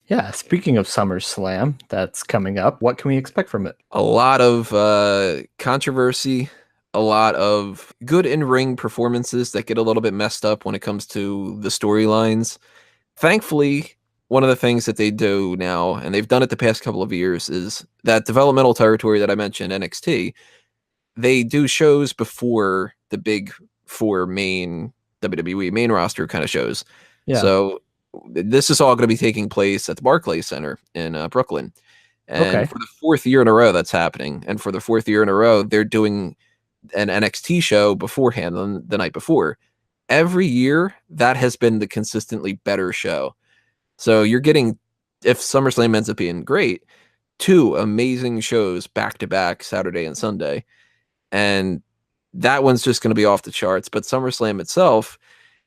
Yeah, speaking of SummerSlam, that's coming up. What can we expect from it? A lot of controversy, a lot of good in-ring performances that get a little bit messed up when it comes to the storylines. Thankfully, one of the things that they do now, and they've done it the past couple of years, is that developmental territory that I mentioned, NXT. They do shows before the big four main WWE main roster kind of shows. Yeah. So this is all going to be taking place at the Barclays Center in Brooklyn. And Okay. for the fourth year in a row, that's happening. And for the fourth year in a row, they're doing an NXT show beforehand on the night before. Every year, that has been the consistently better show. So you're getting, if SummerSlam ends up being great, two amazing shows back to back, Saturday and Sunday. And that one's just going to be off the charts. But SummerSlam itself,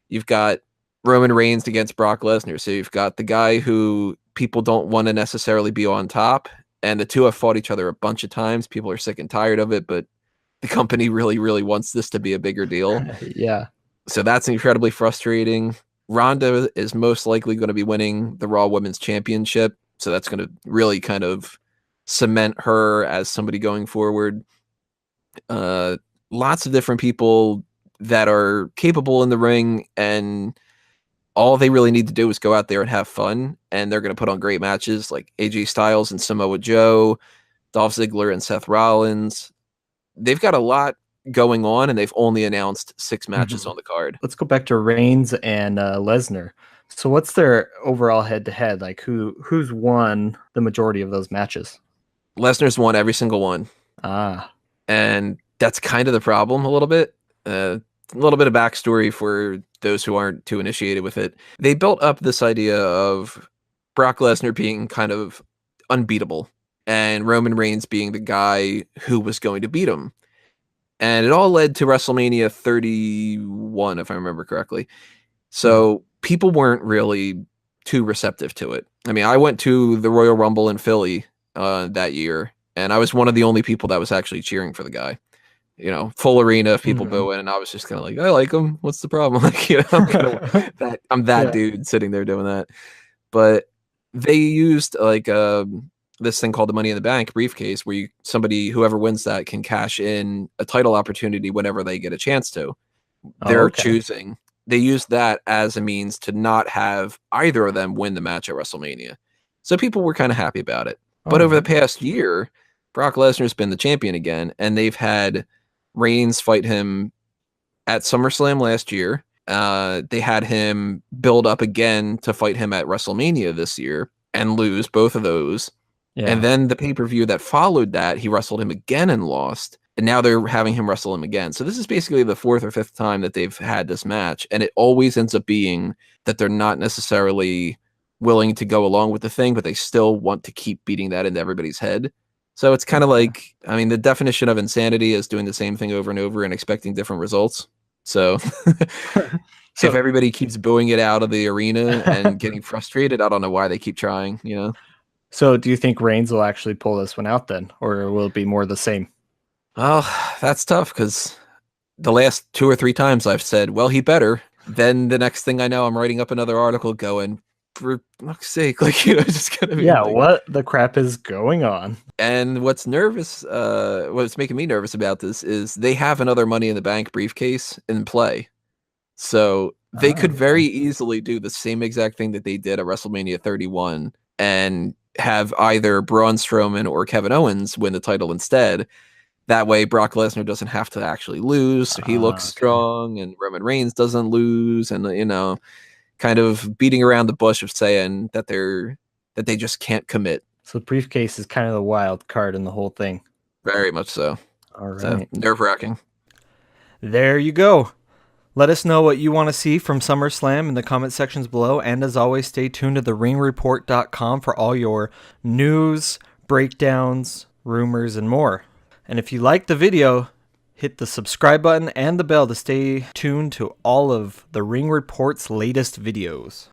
you've got Roman Reigns against Brock Lesnar. So you've got the guy who people don't want to necessarily be on top. And the two have fought each other a bunch of times. People are sick and tired of it, but the company really, really wants this to be a bigger deal. Yeah. So that's incredibly frustrating. Ronda is most likely going to be winning the Raw Women's Championship. So that's going to really kind of cement her as somebody going forward. Lots of different people that are capable in the ring, and all they really need to do is go out there and have fun, and they're going to put on great matches like AJ Styles and Samoa Joe, Dolph Ziggler and Seth Rollins. They've got a lot going on, and they've only announced 6 matches Mhm. on the card. Let's go back to Reigns and Lesnar. So what's their overall head-to-head? Like who's won the majority of those matches? Lesnar's won every single one, Ah. and that's kind of the problem a little bit. A little bit of backstory for those who aren't too initiated with it. They built up this idea of Brock Lesnar being kind of unbeatable and Roman Reigns being the guy who was going to beat him. And it all led to WrestleMania 31, if I remember correctly. Mhm. So people weren't really too receptive to it. I mean, I went to the Royal Rumble in Philly that year, and I was one of the only people that was actually cheering for the guy. You know, full arena of people Mhm. booing, and I was just kind of like, I like him. What's the problem? Like, you know, I'm kind of that Yeah. dude sitting there doing that. But they used like this thing called the Money in the Bank briefcase, where somebody whoever wins that can cash in a title opportunity whenever they get a chance to. Oh, They're okay. choosing. They used that as a means to not have either of them win the match at WrestleMania. So people were kind of happy about it. All But over the right. past year, Brock Lesnar's been the champion again, and they've had Reigns fight him at SummerSlam last year. They had him build up again to fight him at WrestleMania this year and lose both of those. And Yeah. then the pay per view that followed that, he wrestled him again and lost. And now they're having him wrestle him again. So this is basically the fourth or fifth time that they've had this match. And it always ends up being that they're not necessarily willing to go along with the thing, but they still want to keep beating that into everybody's head. So it's kind of Okay. like, I mean, the definition of insanity is doing the same thing over and over and expecting different results. So if So everybody keeps booing it out of the arena and getting frustrated, I don't know why they keep trying, you know? so do you think Reigns will actually pull this one out then, or will it be more the same? Well, that's tough because the last 2 or 3 times I've said, well, he better. Then the next thing I know, I'm writing up another article going, for fuck's sake, like, you know, just gonna be Yeah, like, what the crap is going on? and what's making me nervous about this is they have another Money in the Bank briefcase in play. So they Oh, could okay. very easily do the same exact thing that they did at WrestleMania 31 and have either Braun Strowman or Kevin Owens win the title instead. That way, Brock Lesnar doesn't have to actually lose, so he looks Okay. strong, and Roman Reigns doesn't lose, and you know, kind of beating around the bush of saying that they just can't commit. So the briefcase is kind of the wild card in the whole thing. Very much so. All So right. nerve wracking. There you go. Let us know what you want to see from SummerSlam in the comment sections below. And as always, stay tuned to theringreport.com for all your news, breakdowns, rumors, and more. And if you liked the video, hit the subscribe button and the bell to stay tuned to all of the Ring Report's latest videos.